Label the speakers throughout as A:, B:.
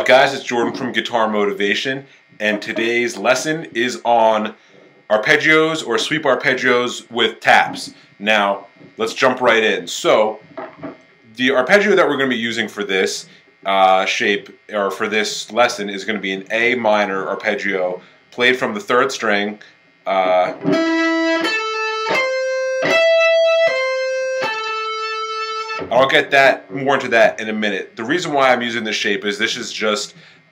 A: up, guys? It's Jordan from Guitar Motivation, and today's lesson is on arpeggios or sweep arpeggios with taps. Now, let's jump right in. So, the arpeggio that we're going to be using for this shape, or for this lesson, is going to be an A minor arpeggio played from the 3rd string. I'll get more into that in a minute. The reason why I'm using this shape is this is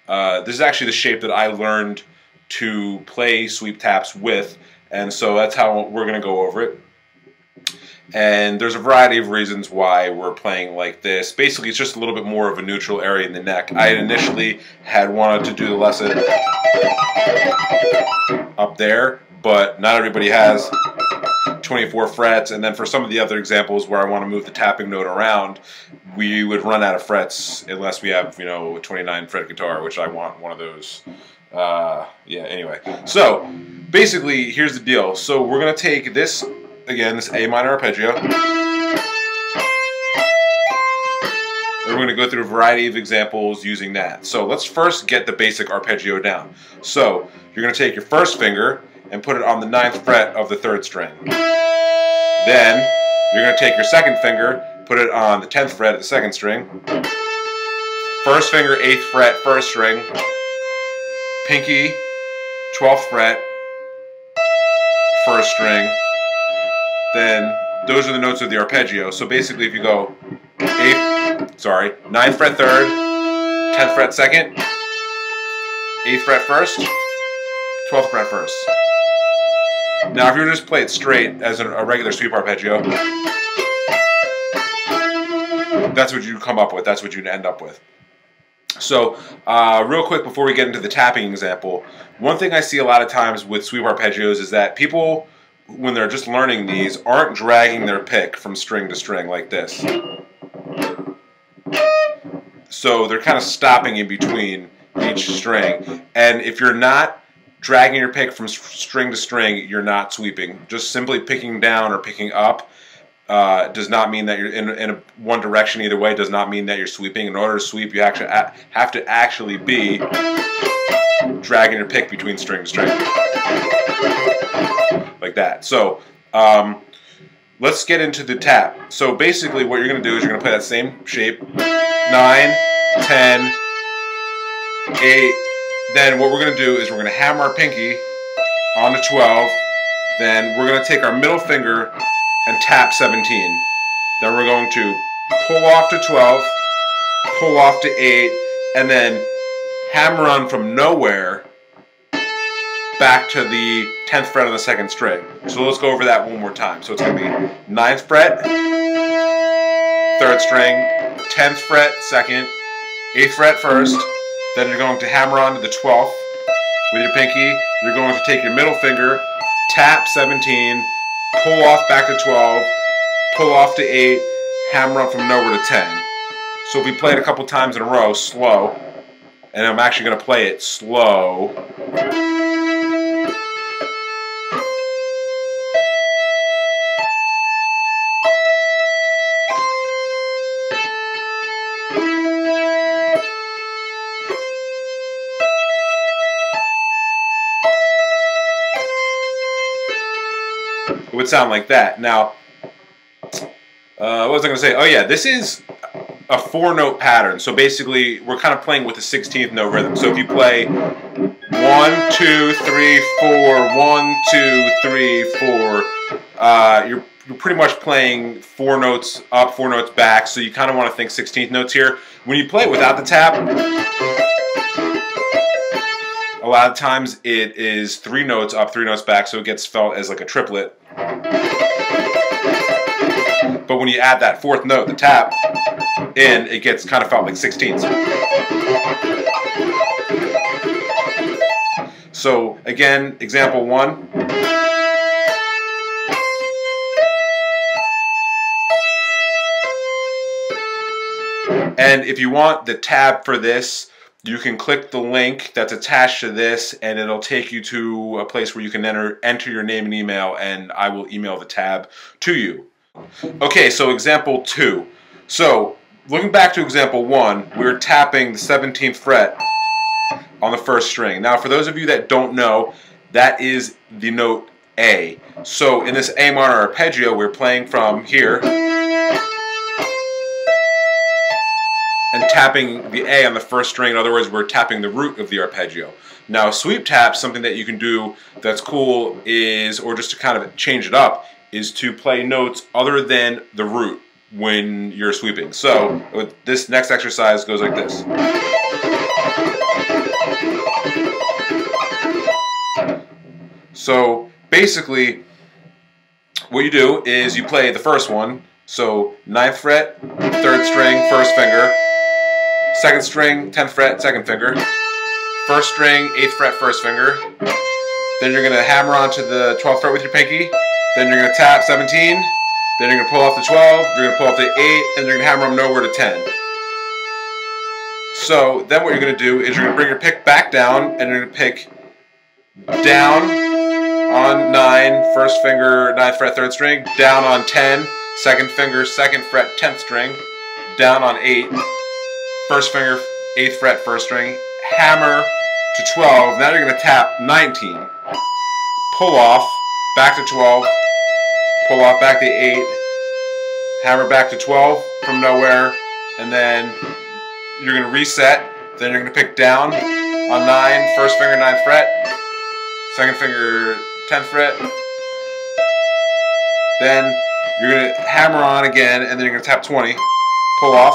A: actually the shape that I learned to play sweep taps with, and so that's how we're going to go over it. And there's a variety of reasons why we're playing like this. Basically, it's just a little bit more of a neutral area in the neck. I initially had wanted to do the lesson up there, but not everybody has 24 frets, and then for some of the other examples where I want to move the tapping note around, we would run out of frets unless we have, you know, a 29 fret guitar, which I want one of those. Yeah, anyway. So, basically, here's the deal. So, we're going to take this, again, this A minor arpeggio. We're going to go through a variety of examples using that. So, let's first get the basic arpeggio down. So, you're going to take your first finger and put it on the 9th fret of the 3rd string. Then, you're going to take your second finger, put it on the 10th fret of the 2nd string. First finger, 8th fret, 1st string. Pinky, 12th fret, 1st string. Then, those are the notes of the arpeggio. So basically, if you go 9th fret 3rd, 10th fret 2nd, 8th fret 1st, 12th fret 1st. Now, if you were to just play it straight as a regular sweep arpeggio, that's what you come up with. That's what you'd end up with. So, real quick before we get into the tapping example, one thing I see a lot of times with sweep arpeggios is that people, when they're just learning these, aren't dragging their pick from string to string like this. So they're kind of stopping in between each string. And if you're not dragging your pick from string to string, you're not sweeping. Just simply picking down or picking up does not mean that you're in one direction either way, does not mean that you're sweeping. In order to sweep, you actually have to actually be dragging your pick between string to string. Like that. So, let's get into the tap. So basically what you're going to do is you're going to play that same shape. 9, 10, 8. Then what we're going to do is we're going to hammer our pinky on the 12. Then we're going to take our middle finger and tap 17. Then we're going to pull off to 12, pull off to 8, and then hammer on from nowhere back to the 10th fret of the 2nd string. So let's go over that one more time. So it's going to be 9th fret, 3rd string, 10th fret, 2nd, 8th fret, 1st. Then you're going to hammer on to the 12th with your pinky. You're going to take your middle finger, tap 17, pull off back to 12, pull off to 8, hammer on from nowhere to 10. So if we play it a couple times in a row, slow, and I'm actually going to play it slow. It would sound like that. Now, what was I going to say? Oh yeah, this is a 4-note pattern. So basically, we're kind of playing with a 16th note rhythm. So if you play 1, 2, 3, 4, 1, 2, 3, 4, you're pretty much playing 4 notes up, 4 notes back. So you kind of want to think 16th notes here. When you play it without the tap, a lot of times it is 3 notes up, 3 notes back, so it gets felt as like a triplet. But when you add that 4th note, the tap, in, it gets kind of felt like 16ths. So again, example 1. And if you want the tab for this, you can click the link that's attached to this, and it'll take you to a place where you can enter your name and email, and I will email the tab to you. Okay, so example 2. So looking back to example 1, we were tapping the 17th fret on the first string. Now, for those of you that don't know, that is the note A. So in this A minor arpeggio, we're playing from here and tapping the A on the first string. In other words, we're tapping the root of the arpeggio. Now, sweep tap, something that you can do that's cool is, or just to kind of change it up, is to play notes other than the root when you're sweeping. So this next exercise goes like this. So basically, what you do is you play the first one. So 9th fret, 3rd string, 1st finger. 2nd string, 10th fret, 2nd finger. 1st string, 8th fret, 1st finger. Then you're going to hammer onto the 12th fret with your pinky. Then you're going to tap 17. Then you're going to pull off the 12. You're going to pull off the 8. And you're going to hammer them nowhere to 10. So then what you're going to do is you're going to bring your pick back down, and you're going to pick down on 9, 1st finger, 9th fret, 3rd string. Down on 10, 2nd finger, 2nd fret, 10th string. Down on 8, 1st finger, 8th fret, 1st string. Hammer to 12. Now you're going to tap 19. Pull off, back to 12. Pull off back to 8. Hammer back to 12 from nowhere. And then you're going to reset. Then you're going to pick down on 9, 1st finger, 9th fret. 2nd finger, 10th fret. Then you're going to hammer on again, and then you're going to tap 20. Pull off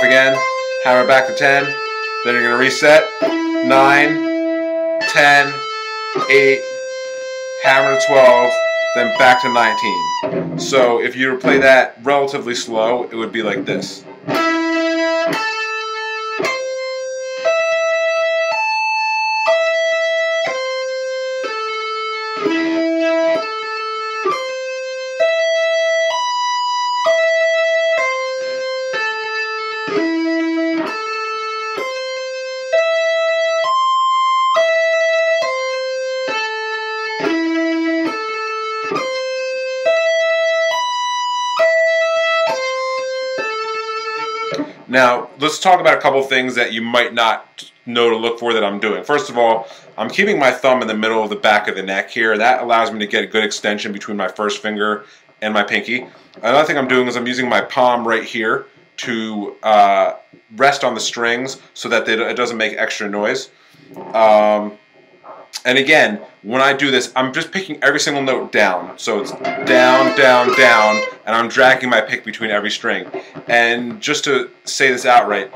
A: again, hammer back to 10. Then you're going to reset. 9, 10, 8, hammer to 12, then back to 19. So if you were to play that relatively slow, it would be like this. Now, let's talk about a couple of things that you might not know to look for that I'm doing. First of all, I'm keeping my thumb in the middle of the back of the neck here. That allows me to get a good extension between my first finger and my pinky. Another thing I'm doing is I'm using my palm right here to rest on the strings so that it doesn't make extra noise. And again, when I do this, I'm just picking every single note down. So it's down, down, down, and I'm dragging my pick between every string. And just to say this outright,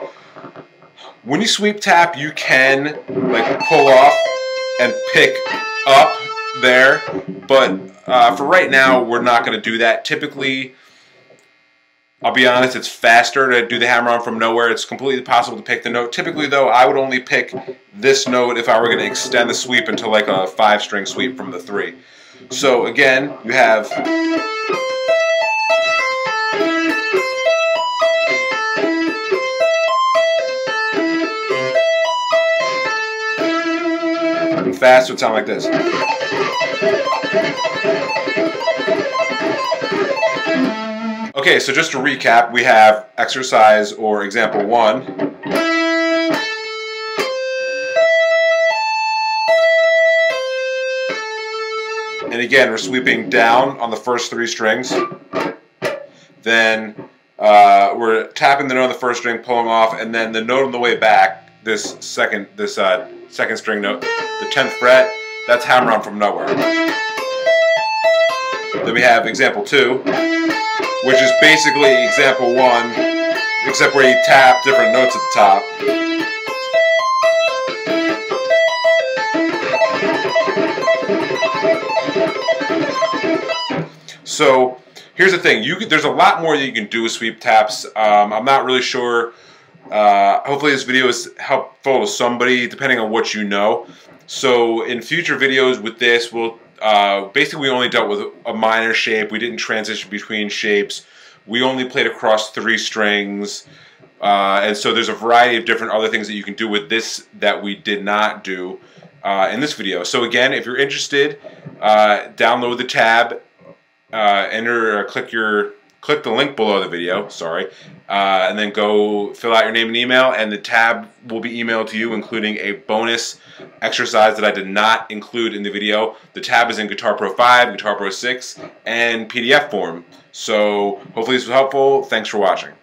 A: when you sweep tap, you can like pull off and pick up there, but for right now, we're not going to do that. Typically, I'll be honest, it's faster to do the hammer on from nowhere. It's completely possible to pick the note. Typically, though, I would only pick this note if I were going to extend the sweep into like a 5-string sweep from the 3. So again, you have fast would sound like this. Okay, so just to recap, we have exercise or example 1. And again, we're sweeping down on the first 3 strings. Then we're tapping the note on the first string, pulling off, and then the note on the way back, this second string note, the 10th fret, that's hammer on from nowhere. Then we have example 2, which is basically example 1, except where you tap different notes at the top. So here's the thing, there's a lot more that you can do with sweep taps. I'm not really sure. Hopefully this video is helpful to somebody, depending on what you know. So in future videos with this, we'll basically we only dealt with a minor shape. We didn't transition between shapes. We only played across 3 strings. And so there's a variety of different other things that you can do with this that we did not do in this video. So again, if you're interested, download the tab, click click the link below the video, and then go fill out your name and email, and the tab will be emailed to you, including a bonus exercise that I did not include in the video. The tab is in Guitar Pro 5, Guitar Pro 6, and PDF form. So hopefully this was helpful. Thanks for watching.